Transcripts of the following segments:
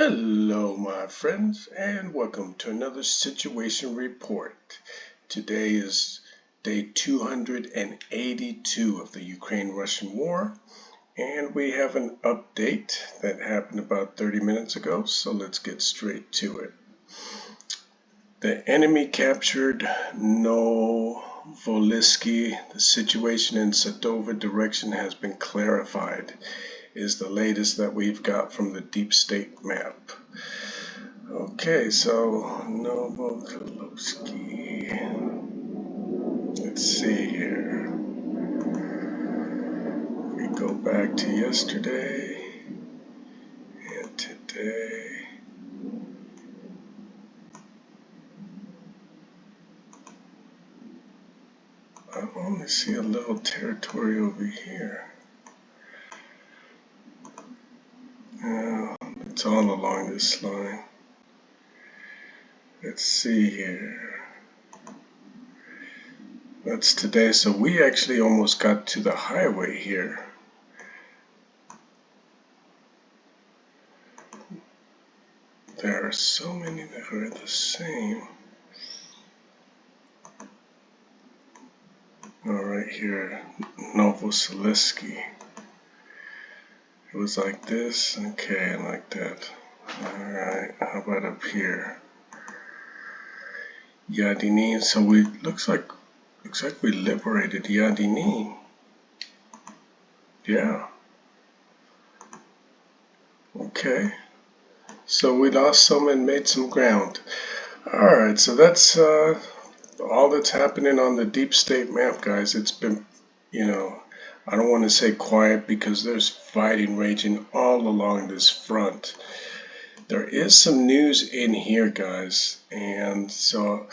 Hello my friends, and welcome to another situation report. Today is day 282 of the Ukraine-Russian war, and we have an update that happened about 30 minutes ago, so let's get straight to it. The enemy captured Novoselivske. The situation in Sadova direction has been clarified, is the latest that we've got from the deep state map. Okay, so Novoselivske. Let's see here. We go back to yesterday and today. I only see a little territory over here. It's all along this line. Let's see here. That's today, so we actually almost got to the highway here. There are so many that are the same. Right here, Novoselivske. It was like this, okay, like that. Alright, how about up here? Yadinin, so looks like we liberated Yadinin. Yeah. Okay. So we lost some and made some ground. Alright, so that's all that's happening on the deep state map, guys. It's been, I don't want to say quiet because there's fighting raging all along this front. There is some news in here, guys, and so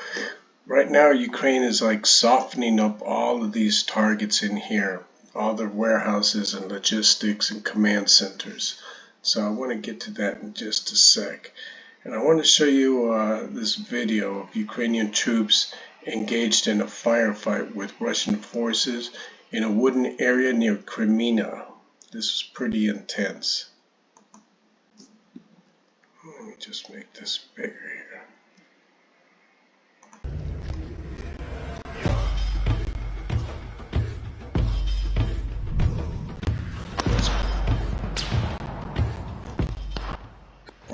right now Ukraine is like softening up all of these targets in here, all the warehouses and logistics and command centers. So I want to get to that in just a sec. And I want to show you this video of Ukrainian troops engaged in a firefight with Russian forces in a wooded area near Crimea. This was pretty intense. Let me just make this bigger here.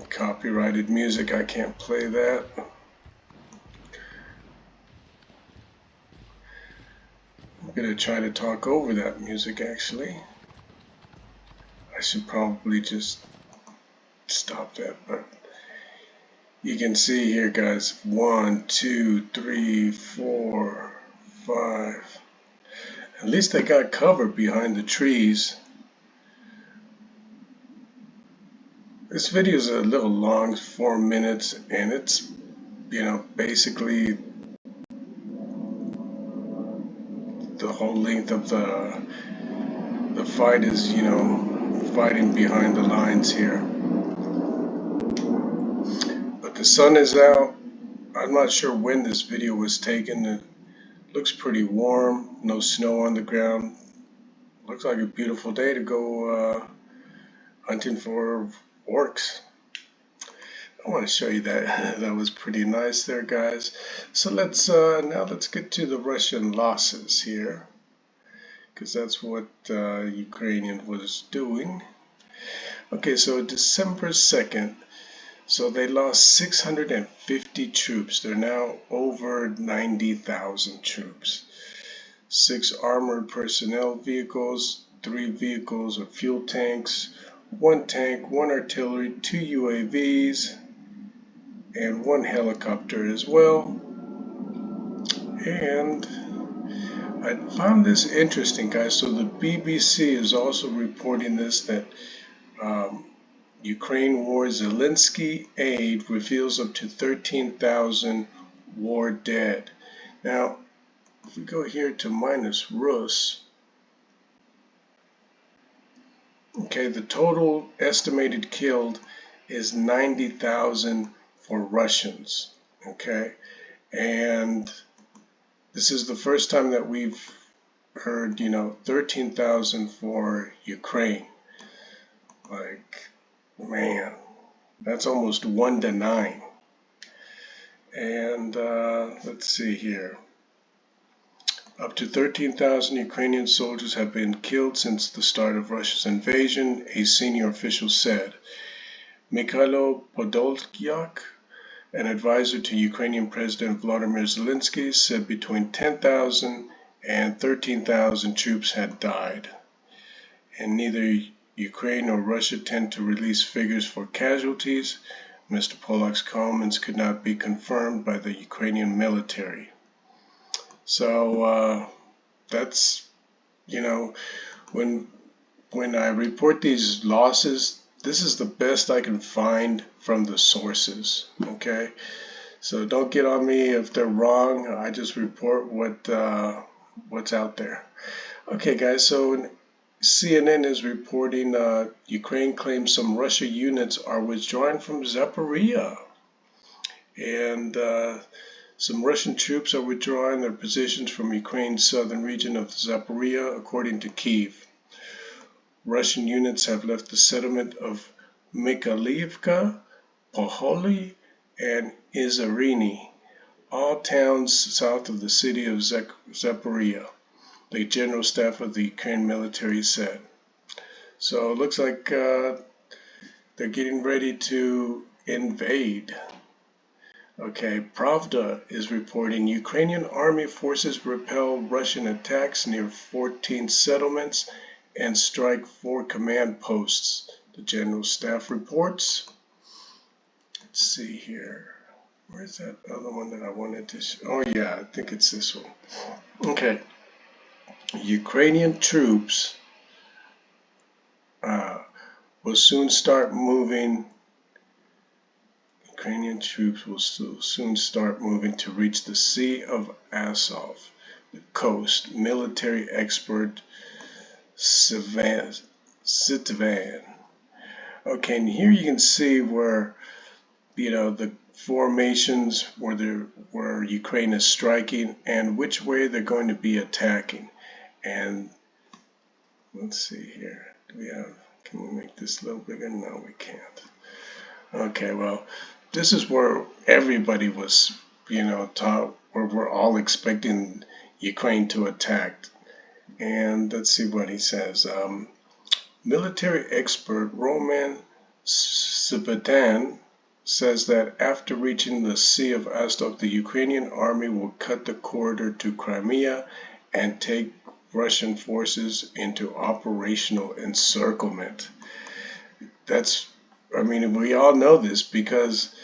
Copyrighted music, I can't play that. I'm going to try to talk over that music actually. I should probably just stop that, but you can see here, guys, 1, 2, 3, 4, 5. At least they got cover behind the trees. This video is a little long, 4 minutes, and it's, basically the whole length of the fight is, fighting behind the lines here. But the sun is out. I'm not sure when this video was taken. It looks pretty warm, no snow on the ground. Looks like a beautiful day to go hunting for orcs. I want to show you that. That was pretty nice there, guys. So let's get to the Russian losses here, because that's what Ukrainian was doing. Okay, so December 2nd, so they lost 650 troops. They're now over 90,000 troops. 6 armored personnel vehicles, 3 vehicles of fuel tanks, 1 tank, 1 artillery, 2 UAVs, and 1 helicopter as well. And I found this interesting, guys. So the BBC is also reporting this, that Ukraine war Zelensky Aide reveals up to 13,000 war dead. Now, if we go here to minus Rus, okay, the total estimated killed is 90,000 for Russians, okay? And this is the first time that we've heard, 13,000 for Ukraine. Like, man, That's almost 1 to 9. And let's see here. Up to 13,000 Ukrainian soldiers have been killed since the start of Russia's invasion, a senior official said. Mikhailo Podolyak, an advisor to Ukrainian President Volodymyr Zelensky, said between 10,000 and 13,000 troops had died. And neither Ukraine nor Russia tend to release figures for casualties. Mr. Pollak's comments could not be confirmed by the Ukrainian military. So that's, when I report these losses, this is the best I can find from the sources, okay? So don't get on me if they're wrong. I just report what's out there. Okay, guys, so CNN is reporting Ukraine claims some Russian units are withdrawing from Zaporizhzhia. And some Russian troops are withdrawing their positions from Ukraine's southern region of Zaporizhzhia, according to Kyiv. Russian units have left the settlement of Mykhailivka, Polohy and Inzhenerne, all towns south of the city of Zaporizhzhia, the General Staff of the Ukraine military said. So it looks like they're getting ready to invade. Okay, Pravda is reporting Ukrainian army forces repel Russian attacks near 14 settlements and strike 4 command posts, the General Staff reports. Let's see here. Where's that other one that I wanted to show? Oh yeah, I think it's this one. Okay. Ukrainian troops will soon start moving. Ukrainian troops will soon start moving to reach the Sea of Azov, the coast. Military expert Sitvan. Okay, and here you can see where the formations where Ukraine is striking and which way they're going to be attacking. And let's see here. Can we make this a little bigger? No, we can't. Okay, well, this is where everybody was, taught, where we're all expecting Ukraine to attack. And let's see what he says. Military expert Roman Sitvan says that after reaching the Sea of Azov, the Ukrainian army will cut the corridor to Crimea and take Russian forces into operational encirclement. We all know this because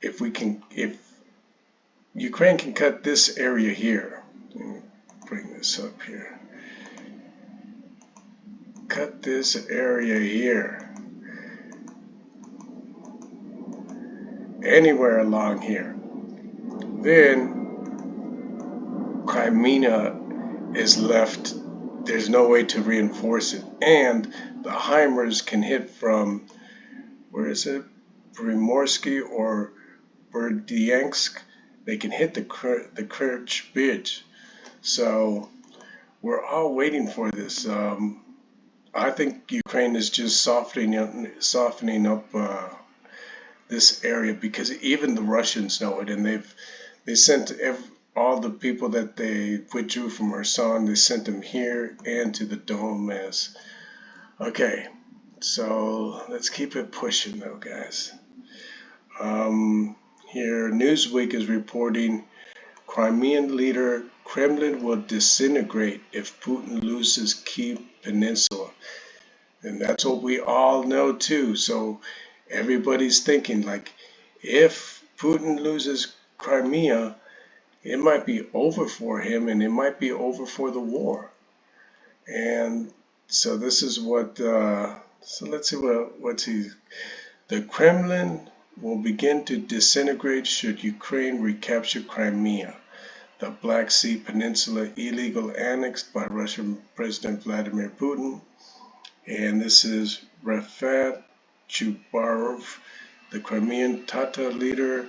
if Ukraine can cut this area here, let me bring this up here, cut this area here, anywhere along here, then Crimea is left, there's no way to reinforce it, and the HIMARS can hit from, where is it, Primorsky or Berdyansk, they can hit the Kerch Bridge. So we're all waiting for this. I think Ukraine is just softening up this area because even the Russians know it, and they sent all the people that they withdrew from Kherson, they sent them here and to the Donbass. Okay, so let's keep it pushing though, guys. Here, Newsweek is reporting Crimean leader Kremlin will disintegrate if Putin loses Kyiv Peninsula. And that's what we all know too. So everybody's thinking like, if Putin loses Crimea, it might be over for him and it might be over for the war. And so this is what, so let's see what's he, the Kremlin will begin to disintegrate should Ukraine recapture Crimea, the Black Sea Peninsula illegally annexed by Russian President Vladimir Putin. And this is Rafat Chubarov, the Crimean Tatar leader,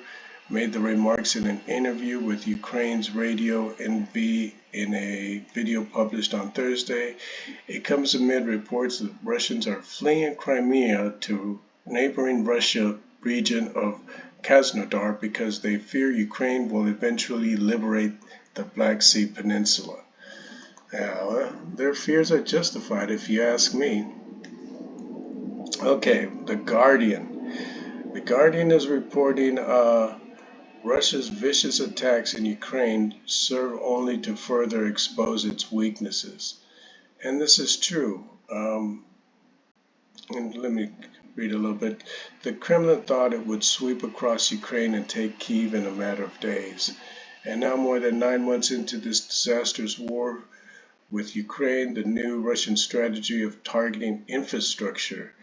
made the remarks in an interview with Ukraine's Radio NV in a video published on Thursday. It comes amid reports that Russians are fleeing Crimea to neighboring Russia region of Krasnodar because they fear Ukraine will eventually liberate the Black Sea Peninsula. Well, their fears are justified if you ask me. Okay, The Guardian. The Guardian is reporting Russia's vicious attacks in Ukraine serve only to further expose its weaknesses. And this is true. And let me read a little bit. The Kremlin thought it would sweep across Ukraine and take Kyiv in a matter of days. And now, more than 9 months into this disastrous war with Ukraine, the new Russian strategy of targeting infrastructure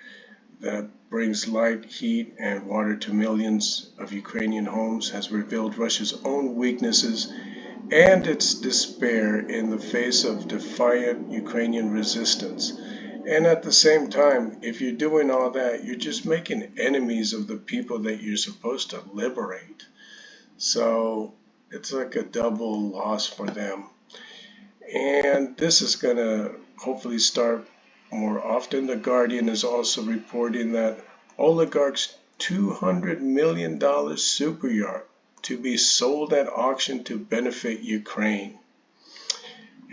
that brings light, heat, and water to millions of Ukrainian homes has revealed Russia's own weaknesses and its despair in the face of defiant Ukrainian resistance. And at the same time, if you're doing all that, you're just making enemies of the people that you're supposed to liberate. So it's like a double loss for them. And this is going to hopefully start more often. The Guardian is also reporting that Oligarch's $200 million superyacht to be sold at auction to benefit Ukraine.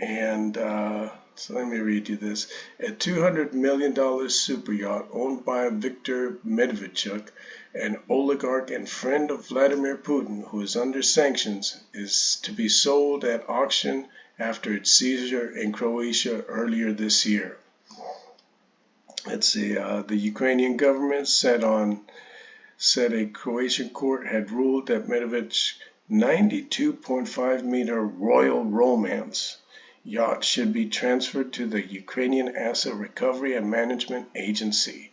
And so let me read you this. A $200 million superyacht owned by Viktor Medvedchuk, an oligarch and friend of Vladimir Putin, who is under sanctions, is to be sold at auction after its seizure in Croatia earlier this year. Let's see, the Ukrainian government said a Croatian court had ruled that Medvedchuk's 92.5 meter Royal Romance yacht should be transferred to the Ukrainian Asset Recovery and Management Agency,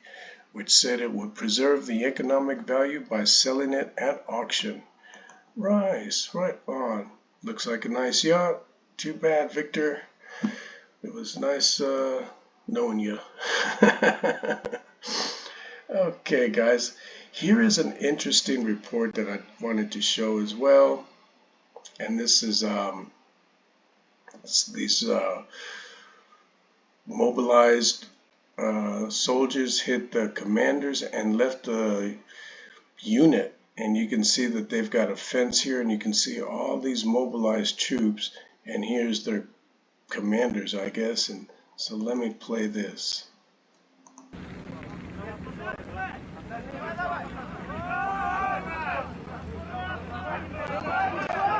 which said it would preserve the economic value by selling it at auction. Right on. Looks like a nice yacht. Too bad, Victor. It was nice knowing you. Okay, guys. Here is an interesting report that I wanted to show as well. And this is these mobilized soldiers hit the commanders and left the unit. And you can see that they've got a fence here, and you can see all these mobilized troops. And here's their commanders, I guess. And so let me play this.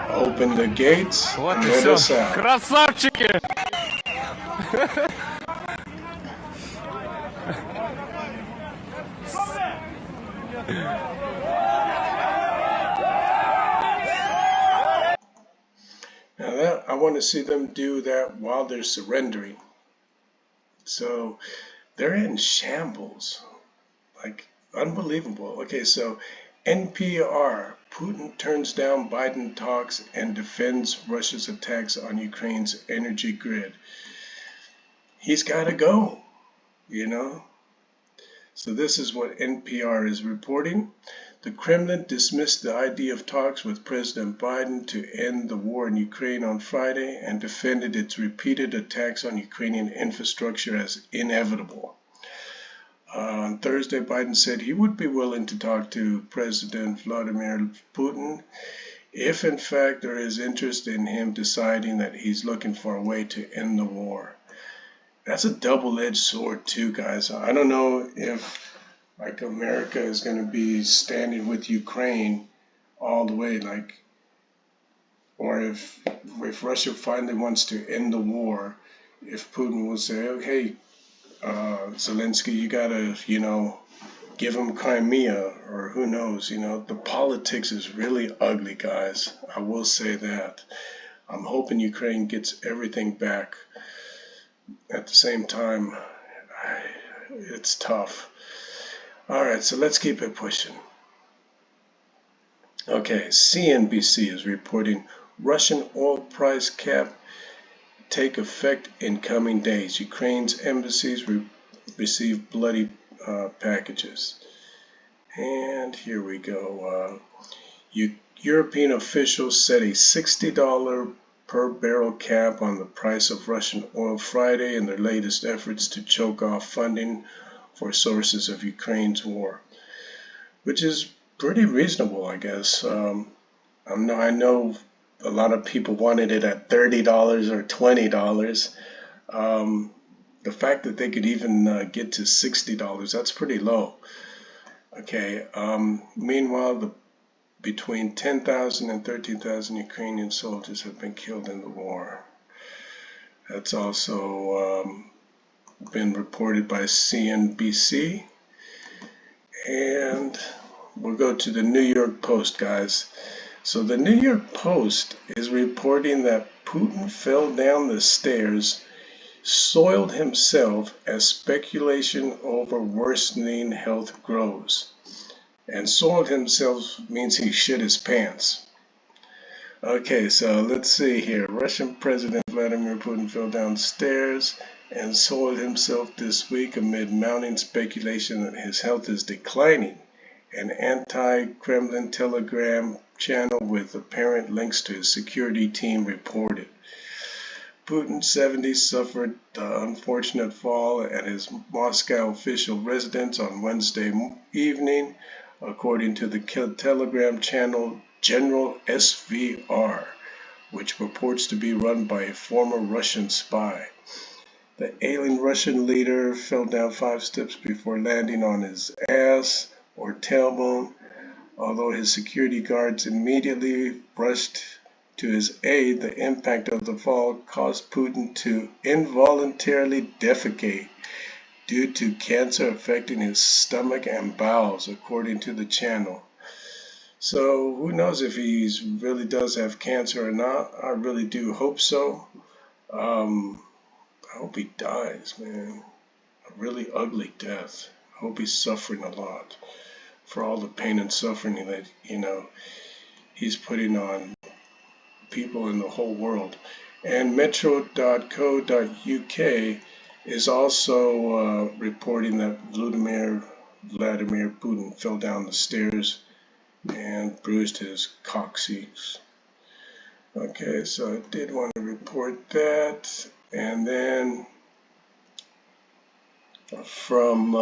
Open the gates and let us out. Красавчики! Now I want to see them do that while they're surrendering. So they're in shambles, like unbelievable. Okay, so NPR, Putin turns down Biden talks and defends Russia's attacks on Ukraine's energy grid. He's got to go, you know. So this is what NPR is reporting. The Kremlin dismissed the idea of talks with President Biden to end the war in Ukraine on Friday and defended its repeated attacks on Ukrainian infrastructure as inevitable. On Thursday, Biden said he would be willing to talk to President Vladimir Putin if, in fact, there is interest in him deciding that he's looking for a way to end the war. That's a double-edged sword, too, guys. I don't know if like America is going to be standing with Ukraine all the way, like, or if Russia finally wants to end the war, if Putin will say, okay, Zelensky, you gotta, give him Crimea, or who knows, the politics is really ugly, guys. I will say that. I'm hoping Ukraine gets everything back. At the same time, it's tough. All right, so let's keep it pushing. Okay, CNBC is reporting Russian oil price cap take effect in coming days. Ukraine's embassies receive bloody packages. And here we go. European officials set a $60 per barrel cap on the price of Russian oil Friday in their latest efforts to choke off funding for sources of Ukraine's war. which is pretty reasonable, I guess. I know a lot of people wanted it at $30 or $20. Um, the fact that they could even get to $60, that's pretty low. Okay. Meanwhile, between 10,000 and 13,000 Ukrainian soldiers have been killed in the war. That's also been reported by CNBC. And we'll go to the New York Post, guys. So the New York Post is reporting that Putin fell down the stairs, soiled himself as speculation over worsening health grows. And soiled himself means he shit his pants. Okay, so let's see here. Russian President Vladimir Putin fell downstairs and soiled himself this week amid mounting speculation that his health is declining. An anti-Kremlin Telegram channel with apparent links to his security team reported. Putin, 70, suffered the unfortunate fall at his Moscow official residence on Wednesday evening, according to the Telegram channel General SVR, which purports to be run by a former Russian spy. The ailing Russian leader fell down 5 steps before landing on his ass or tailbone, although his security guards immediately rushed to his aid. The impact of the fall caused Putin to involuntarily defecate due to cancer affecting his stomach and bowels, according to the channel. So who knows if he really does have cancer or not? I really do hope so. I hope he dies, man. A really ugly death. I hope he's suffering a lot for all the pain and suffering that, he's putting on people in the whole world. And metro.co.uk is also reporting that Vladimir Putin fell down the stairs and bruised his coccyx. Okay, so I did want to report that. And then from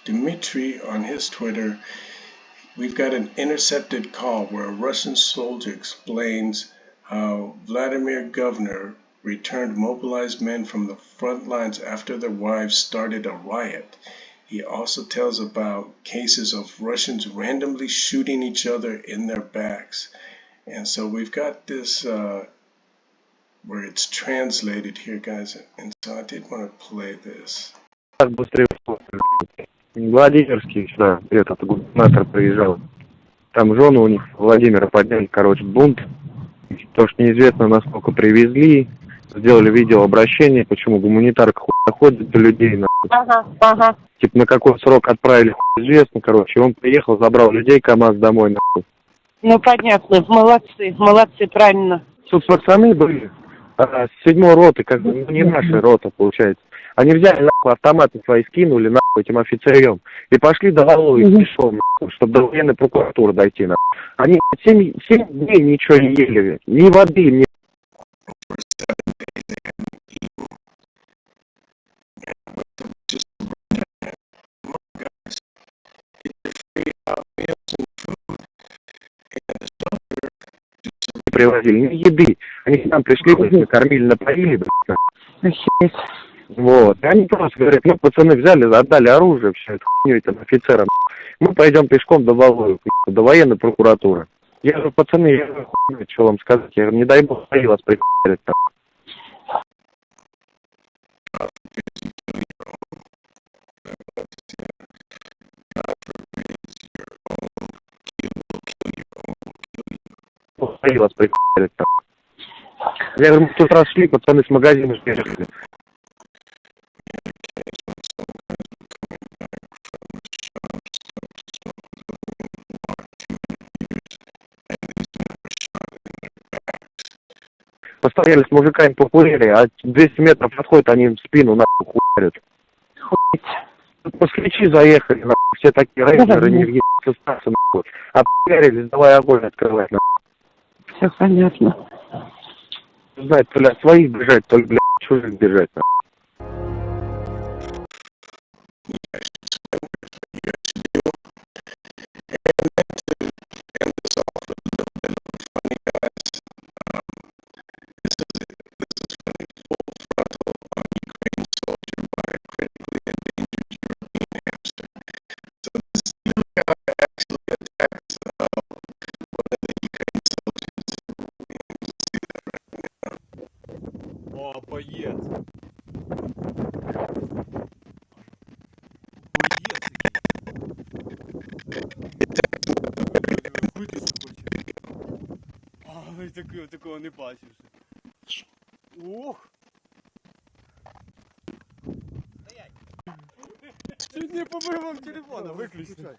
Dmitry on his Twitter, we've got an intercepted call where a Russian soldier explains how Vladimir governor returned mobilized men from the front lines after their wives started a riot. He also tells about cases of Russians randomly shooting each other in their backs. And so we've got this where it's translated here, guys. And so I did want to play this. Владимирский сюда, этот губернатор приезжал. Там жены у них Владимира подняли, бунт. То, что неизвестно, насколько привезли. Сделали видеообращение, почему гуманитарка ходит до людей. Ага. Типа на какой срок отправили, известно, Он приехал, забрал людей, КамАЗ домой, Ну, понятно. Молодцы, правильно. Тут пацаны были с 7-й роты, не наша рота, получается. Они взяли, автоматы свои скинули, этим офицерам. И пошли до Валуи пешком, чтобы до военной прокуратуры дойти, Они 7 дней ничего не ели, ни воды, ни... привозили, ни еды. Они к нам пришли, кормили, напоили, Вот. И они просто говорят, пацаны взяли, отдали оружие, все это хуйню этим офицерам. Мы пойдем пешком до Валуи, до военной прокуратуры. Я говорю, пацаны, я хуйню, что вам сказать? Я говорю, не дай бог, вас прихуярят там. Вас прихуярят там. Я говорю, мы в тот раз шли, пацаны с магазина приехали. Постояли с мужиками, покурили, а 200 метров подходят, они им в спину хуярят. Москвичи заехали, все такие рейнджеры, не въехали, обхуярились, давай огонь открывать, Все понятно. Знает, то ли от своих бежать, то ли, чужих бежать, такого не бачив. Ох! Чуть не побив вам телефона, виключно.